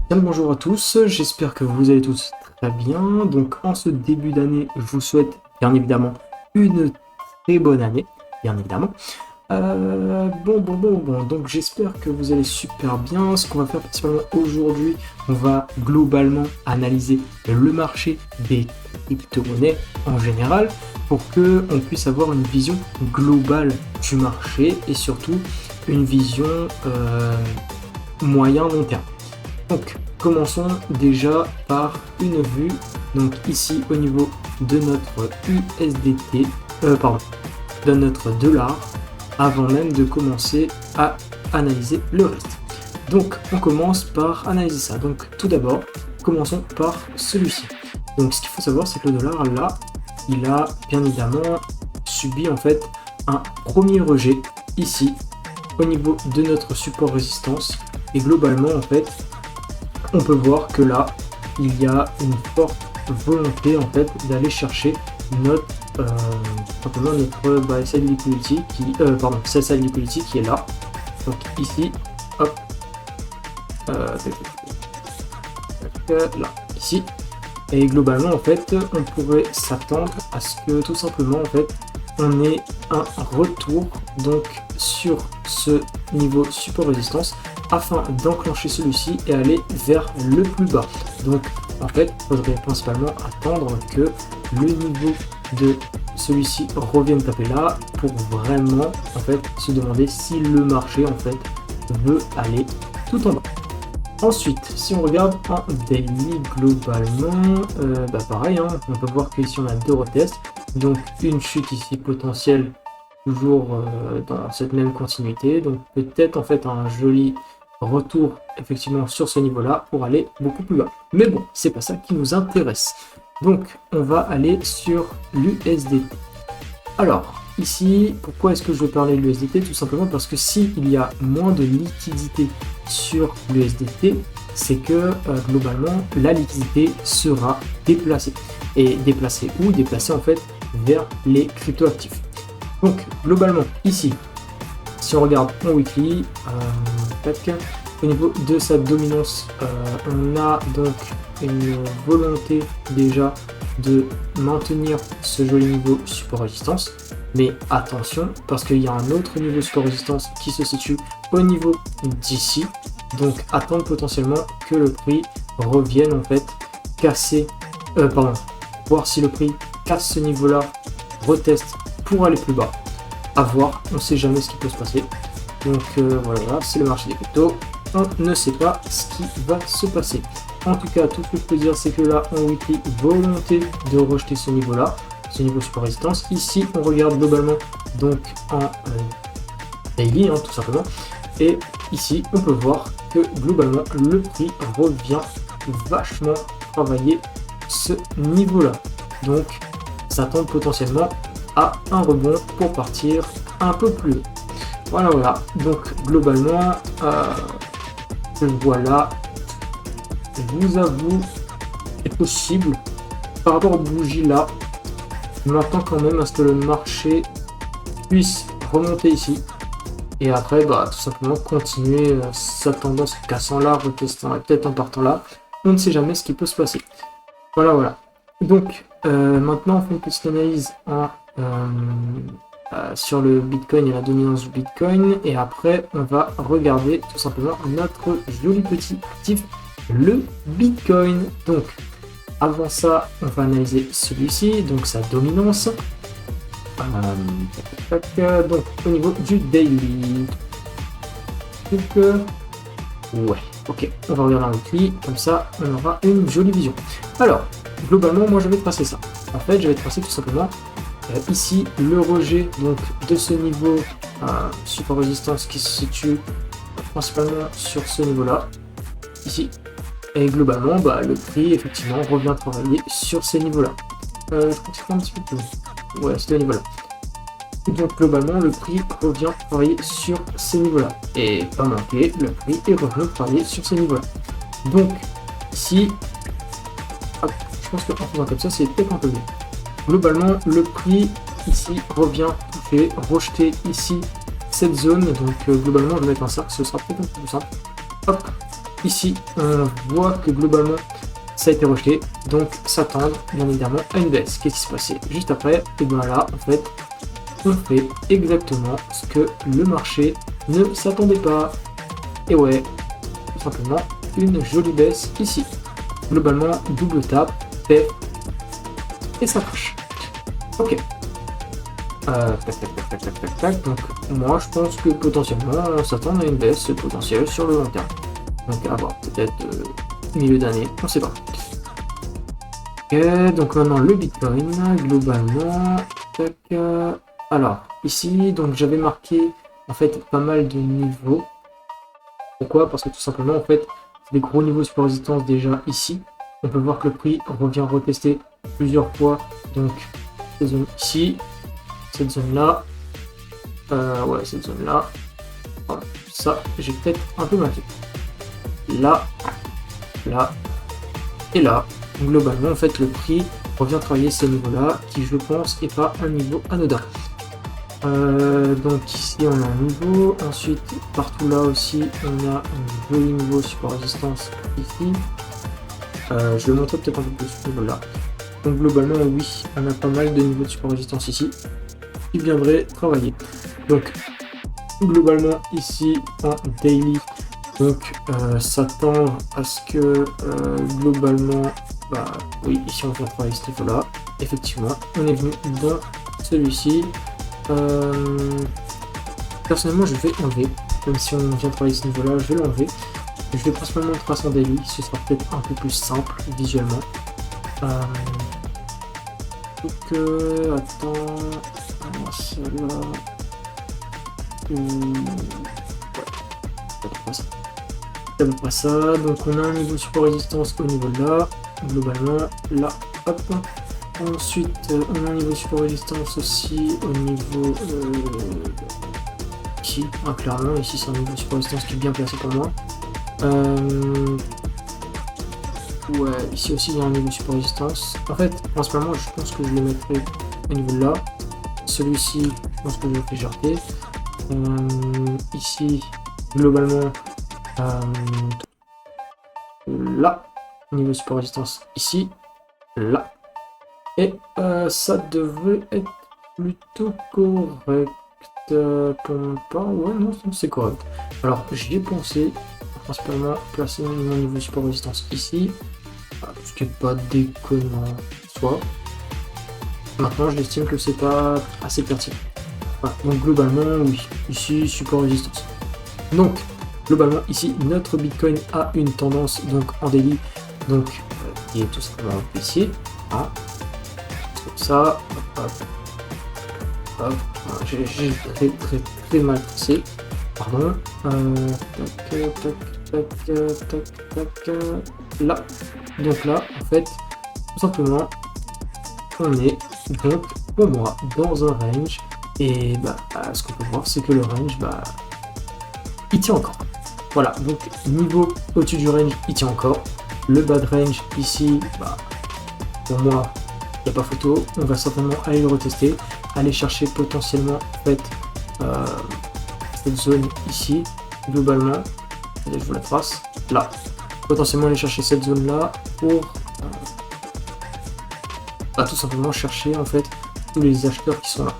Bien le bonjour à tous, j'espère que vous allez tous très bien. Donc en ce début d'année, je vous souhaite bien évidemment une très bonne année, bien évidemment. Bon, donc j'espère que vous allez super bien. Ce qu'on va faire principalement aujourd'hui, on va globalement analyser le marché des crypto-monnaies en général pour que on puisse avoir une vision globale du marché et surtout une vision moyen-long terme. Donc, commençons déjà par une vue. Donc ici, au niveau de notre USDT, pardon, de notre dollar, avant même de commencer à analyser le reste. Donc, on commence par analyser ça. Donc, tout d'abord, commençons par celui-ci. Donc, ce qu'il faut savoir, c'est que le dollar, là, il a bien évidemment subi en fait un premier rejet ici, au niveau de notre support résistance. Et globalement, en fait, on peut voir que là, il y a une forte volonté en fait d'aller chercher notre simplement notre side liquidity side liquidity qui est là. Donc ici, hop, là, ici. Et globalement en fait, on pourrait s'attendre à ce que tout simplement en fait, on ait un retour donc sur ce niveau support résistance afin d'enclencher celui-ci et aller vers le plus bas. Donc en fait, il faudrait principalement attendre que le niveau de celui-ci revienne taper là pour vraiment en fait se demander si le marché en fait veut aller tout en bas. Ensuite, si on regarde en daily globalement, pareil, hein, on peut voir qu'ici on a deux retests, donc une chute ici potentielle toujours dans cette même continuité, donc peut-être en fait un joli retour effectivement sur ce niveau-là pour aller beaucoup plus bas. Mais bon, c'est pas ça qui nous intéresse. Donc on va aller sur l'USDT. Alors, ici, pourquoi est-ce que je veux parler de l'USDT? Tout simplement parce que s'il y a moins de liquidité sur l'USDT, c'est que globalement, la liquidité sera déplacée. Et déplacée où? Déplacée en fait vers les cryptoactifs. Donc, globalement, ici, si on regarde en weekly, au niveau de sa dominance, on a donc une volonté déjà de maintenir ce joli niveau support résistance, mais attention parce qu'il y a un autre niveau support résistance qui se situe au niveau d'ici, donc attendre potentiellement que le prix revienne en fait casser, voir si le prix casse ce niveau là, reteste pour aller plus bas, à voir, on ne sait jamais ce qui peut se passer. Donc voilà, c'est le marché des cryptos, on ne sait pas ce qui va se passer. En tout cas, tout ce que je peux dire, c'est que là, en weekly, volonté de rejeter ce niveau-là, ce niveau support résistance. Ici, on regarde globalement donc en daily, tout simplement. Et ici, on peut voir que globalement, le prix revient vachement travailler ce niveau-là. Donc, ça tombe potentiellement à un rebond pour partir un peu plus haut. Voilà. Donc, globalement, voilà. Je vous avoue, c'est possible par rapport aux bougies là. Je m'attends quand même à ce que le marché puisse remonter ici et après tout simplement continuer sa tendance cassant là, retestant et peut-être en partant là. On ne sait jamais ce qui peut se passer. Voilà. Donc maintenant on fait une petite analyse sur le Bitcoin et la dominance du Bitcoin et après on va regarder tout simplement notre joli petit actif, le Bitcoin. Donc avant ça on va analyser celui-ci, donc sa dominance, donc au niveau du daily. Donc ouais, ok, on va regarder un weekly, comme ça on aura une jolie vision. Alors globalement moi je vais tracer ça, en fait je vais tracer tout simplement ici le rejet donc de ce niveau support résistance qui se situe principalement sur ce niveau là ici. Et globalement, le prix, effectivement, revient travailler sur ces niveaux-là. Je crois que c'est un petit peu plus. Ouais, c'est ce niveau-là. Donc, globalement, le prix revient travailler sur ces niveaux-là. Et pas manquer, le prix est revenu travailler sur ces niveaux-là. Donc, ici, hop, je pense qu'en faisant comme ça, c'est peut-être un peu mieux. Globalement, le prix, ici, revient toucher, rejeter ici cette zone. Donc, globalement, je vais mettre un cercle, ce sera peut-être un peu plus simple. Hop. ici, on voit que globalement, ça a été rejeté, donc s'attendre bien évidemment à une baisse. Qu'est-ce qui s'est passé juste après? Et bien là, en fait, on fait exactement ce que le marché ne s'attendait pas. Et ouais, tout simplement, une jolie baisse ici. Globalement, double tap, paix, et ça crache. Ok. Tac. Donc, moi, je pense que potentiellement, on s'attend à une baisse potentielle sur le long terme. Donc, à voir, peut-être milieu d'année, on sait pas. Ok, donc maintenant le Bitcoin, globalement. Tac, alors, ici, donc j'avais marqué en fait pas mal de niveaux. Pourquoi? Parce que tout simplement, en fait, des gros niveaux de résistance déjà ici. On peut voir que le prix revient retester plusieurs fois. Donc, cette zone ici, cette zone là, ouais, cette zone là. Voilà, ça, j'ai peut-être un peu mal fait. Là, là et là. Globalement, en fait, le prix revient travailler ce niveau-là, qui je pense est pas un niveau anodin. Donc ici on a un niveau, ensuite partout là aussi on a un joli niveau support résistance ici. Je le montrer peut-être un peu plus ce niveau là. Donc globalement oui, on a pas mal de niveaux de support résistance ici qui viendraient travailler. Donc globalement ici en daily, donc s'attendre à ce que globalement, bah oui, ici on vient travailler ce niveau là. Effectivement, on est venu dans celui-ci. Personnellement je vais enlever, même si on vient travailler ce niveau là, je vais l'enlever. Je vais principalement tracer en daily, ce sera peut-être un peu plus simple visuellement. Donc attends, celle-là. Ouais, c'est à peu près ça. Donc on a un niveau support résistance au niveau de là, globalement, là, hop. Ensuite, on a un niveau support résistance aussi au niveau ici, clairement, ici c'est un niveau support résistance qui est bien placé pour moi. Ouais, ici aussi il y a un niveau support résistance. En fait, principalement, je pense que je le mettrai au niveau de là. Celui-ci, je pense que je le fais jarter. Ici, globalement, là, niveau support résistance ici, là. Et ça devrait être plutôt correct pour mon part. Ouais, non, c'est correct. Alors, j'y ai pensé, principalement placer mon niveau support résistance ici, ce qui n'est pas déconnant soit. Maintenant, je l'estime que c'est pas assez pertinent. Voilà, donc globalement, oui, ici, support résistance. Donc, globalement, ici, notre Bitcoin a une tendance donc en daily, donc qui est tout simplement ici. Hein. Comme ça, hop, j'ai très mal tracé, pardon, là, donc là, en fait, tout simplement, on est donc, pour moi, dans un range, et bah, ce qu'on peut voir, c'est que le range, bah, il tient encore, voilà, donc, niveau au-dessus du range, il tient encore, le bad range, ici, bah, pour moi, il n'y a pas photo, on va certainement aller le retester, aller chercher potentiellement en fait cette zone ici, globalement, allez, je vous la trace, là, potentiellement aller chercher cette zone là pour tout simplement chercher en fait tous les acheteurs qui sont là.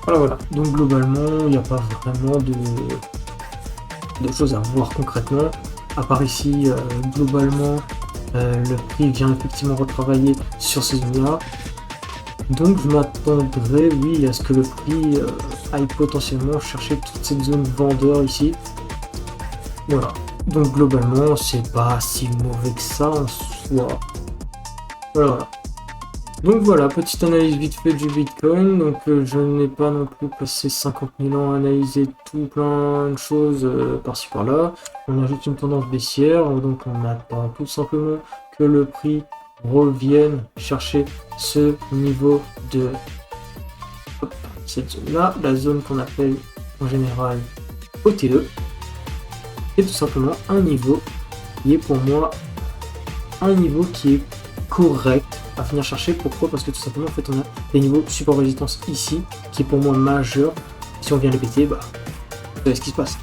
Voilà, donc globalement il n'y a pas vraiment de choses à voir concrètement, à part ici globalement le prix vient effectivement retravailler sur ces zones-là. Donc je m'attendrais, oui, à ce que le prix aille potentiellement chercher toute cette zone vendeur ici. Voilà. Donc globalement, c'est pas si mauvais que ça en soi. Voilà. Donc voilà, petite analyse vite fait du Bitcoin. Donc je n'ai pas non plus passé 50 000 ans à analyser tout plein de choses par-ci par-là. On a juste une tendance baissière, donc on attend tout simplement que le prix revienne chercher ce niveau de cette zone là, la zone qu'on appelle en général OTE, et tout simplement un niveau qui est pour moi un niveau qui est correct à venir chercher. Pourquoi? Parce que tout simplement en fait on a des niveaux support résistance ici qui est pour moi majeur. Si on vient les péter, bah vous savez ce qui se passe.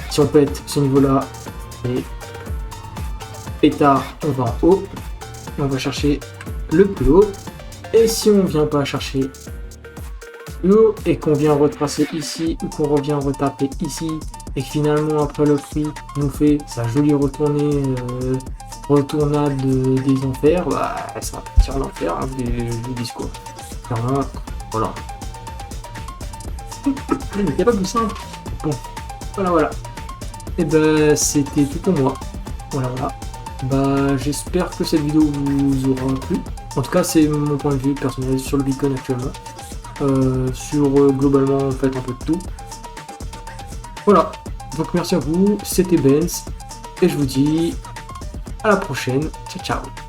Si on pète ce niveau là, et pétard, on va en haut. On va chercher le plus haut. Et si on vient pas chercher le haut et qu'on vient retracer ici ou qu'on revient retaper ici et que finalement après le prix nous fait sa jolie retournée retournade des enfers, bah ça va partir l'enfer hein, du discours. Clairement, voilà. Il n'y a pas plus simple. Bon, voilà. Et ben c'était tout pour moi. Voilà. Bah j'espère que cette vidéo vous aura plu. En tout cas c'est mon point de vue personnel sur le Bitcoin actuellement. Sur globalement en fait un peu de tout. Voilà. Donc merci à vous, c'était Benz. Et je vous dis à la prochaine. Ciao ciao.